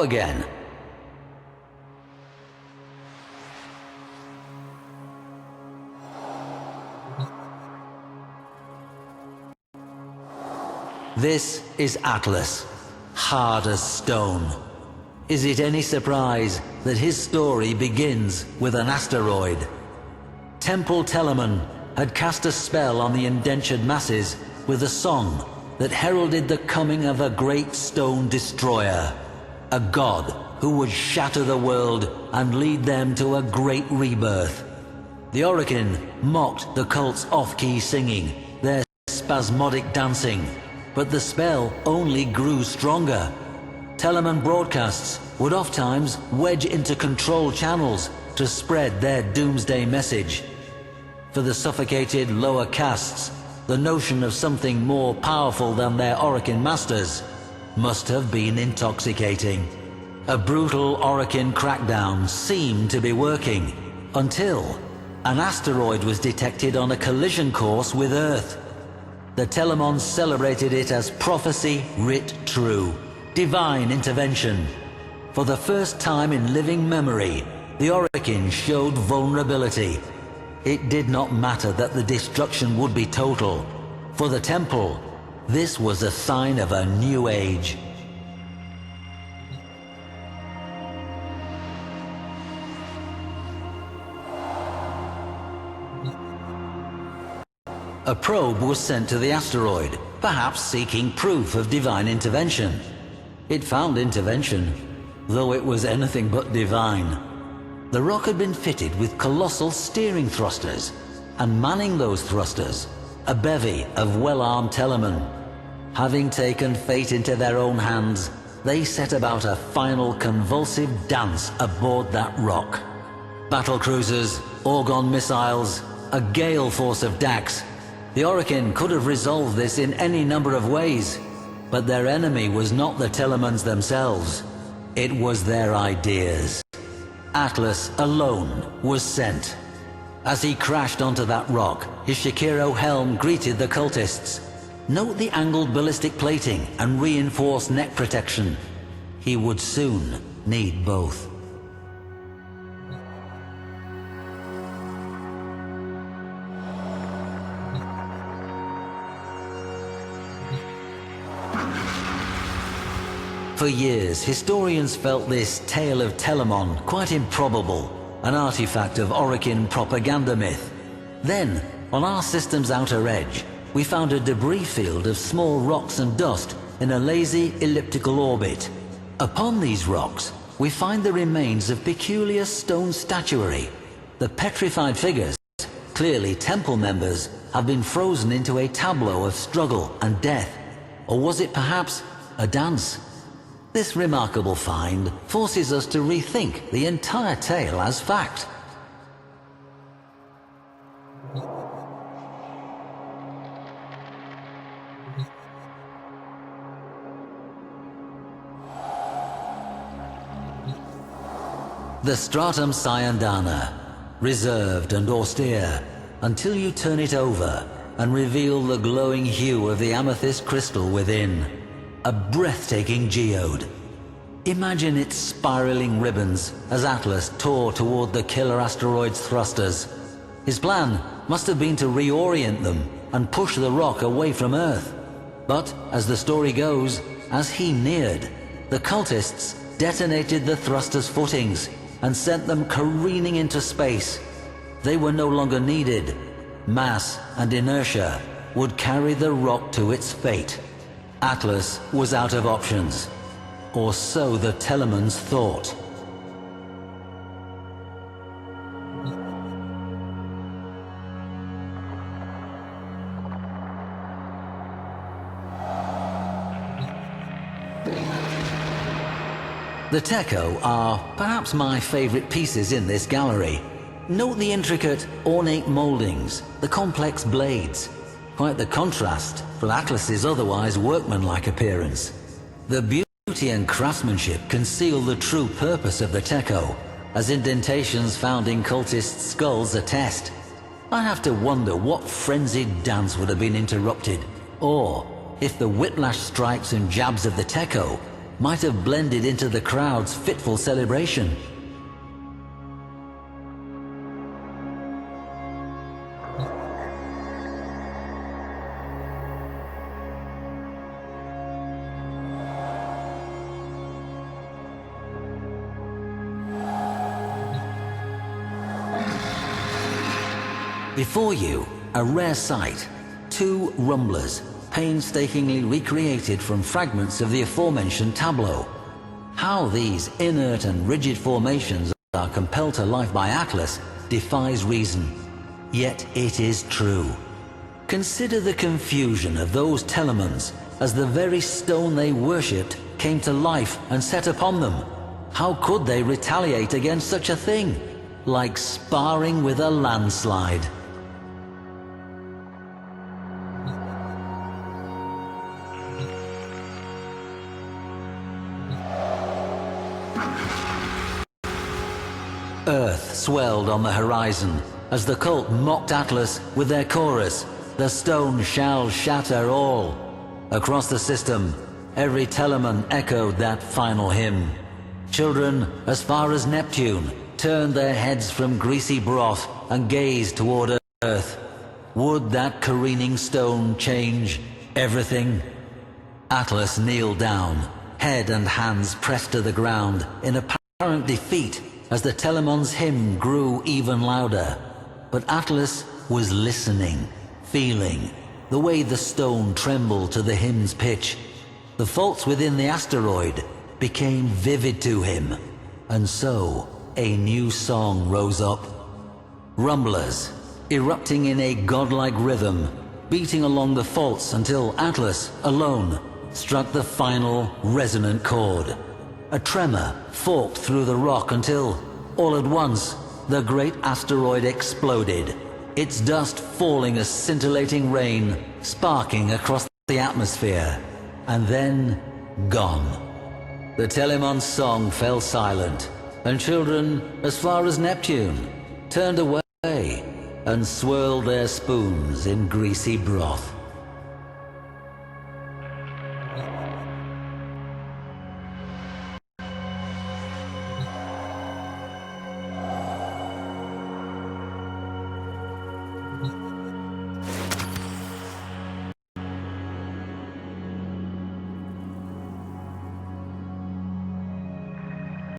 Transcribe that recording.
again. This is Atlas, hard as stone. Is it any surprise that his story begins with an asteroid? Temple Telamon had cast a spell on the indentured masses with a song that heralded the coming of a great stone destroyer, a god who would shatter the world and lead them to a great rebirth. The Orokin mocked the cult's off-key singing, their spasmodic dancing, but the spell only grew stronger. Telamon broadcasts would oft-times wedge into control channels to spread their doomsday message. For the suffocated lower castes, the notion of something more powerful than their Orokin masters must have been intoxicating. A brutal Orokin crackdown seemed to be working, until an asteroid was detected on a collision course with Earth. The Telamons celebrated it as prophecy writ true, divine intervention. For the first time in living memory, the Orokin showed vulnerability. It did not matter that the destruction would be total. For the Temple, this was a sign of a new age. A probe was sent to the asteroid, perhaps seeking proof of divine intervention. It found intervention, though it was anything but divine. The rock had been fitted with colossal steering thrusters, and manning those thrusters, a bevy of well-armed Telamon. Having taken fate into their own hands, they set about a final convulsive dance aboard that rock. Battle cruisers, Orgon missiles, a gale force of Dax. The Orokin could have resolved this in any number of ways, but their enemy was not the Telamons themselves. It was their ideas. Atlas alone was sent. As he crashed onto that rock, his Shakiro helm greeted the cultists. Note the angled ballistic plating and reinforced neck protection. He would soon need both. For years, historians felt this tale of Telamon quite improbable, an artifact of Orokin propaganda myth. Then, on our system's outer edge, we found a debris field of small rocks and dust in a lazy elliptical orbit. Upon these rocks, we find the remains of peculiar stone statuary. The petrified figures, clearly temple members, have been frozen into a tableau of struggle and death. Or was it perhaps a dance? This remarkable find forces us to rethink the entire tale as fact. The stratum Cyandana, reserved and austere, until you turn it over and reveal the glowing hue of the amethyst crystal within. A breathtaking geode. Imagine its spiraling ribbons as Atlas tore toward the killer asteroid's thrusters. His plan must have been to reorient them and push the rock away from Earth. But, as the story goes, as he neared, the cultists detonated the thruster's footings and sent them careening into space. They were no longer needed. Mass and inertia would carry the rock to its fate. Atlas was out of options, or so the Telamons thought. The Techo are perhaps my favorite pieces in this gallery. Note the intricate, ornate moldings, the complex blades. Quite the contrast from Atlas's otherwise workmanlike appearance. The beauty and craftsmanship conceal the true purpose of the Techo, as indentations found in cultist skulls attest. I have to wonder what frenzied dance would have been interrupted, or if the whiplash strikes and jabs of the Techo might have blended into the crowd's fitful celebration. Before you, a rare sight, two rumblers, painstakingly recreated from fragments of the aforementioned tableau. How these inert and rigid formations are compelled to life by Atlas defies reason, yet it is true. Consider the confusion of those Telemons as the very stone they worshipped came to life and set upon them. How could they retaliate against such a thing? Like sparring with a landslide. Earth swelled on the horizon as the cult mocked Atlas with their chorus, "The stone shall shatter all." Across the system, every Telemon echoed that final hymn. Children as far as Neptune turned their heads from greasy broth and gazed toward Earth. Would that careening stone change everything? Atlas kneeled down, head and hands pressed to the ground in apparent defeat as the Telemon's hymn grew even louder. But Atlas was listening, feeling the way the stone trembled to the hymn's pitch. The faults within the asteroid became vivid to him, and so a new song rose up. Rumblers, erupting in a godlike rhythm, beating along the faults until Atlas, alone, struck the final resonant chord. A tremor forked through the rock until, all at once, the great asteroid exploded, its dust falling as scintillating rain, sparking across the atmosphere, and then gone. The Telemon's song fell silent, and children as far as Neptune turned away and swirled their spoons in greasy broth.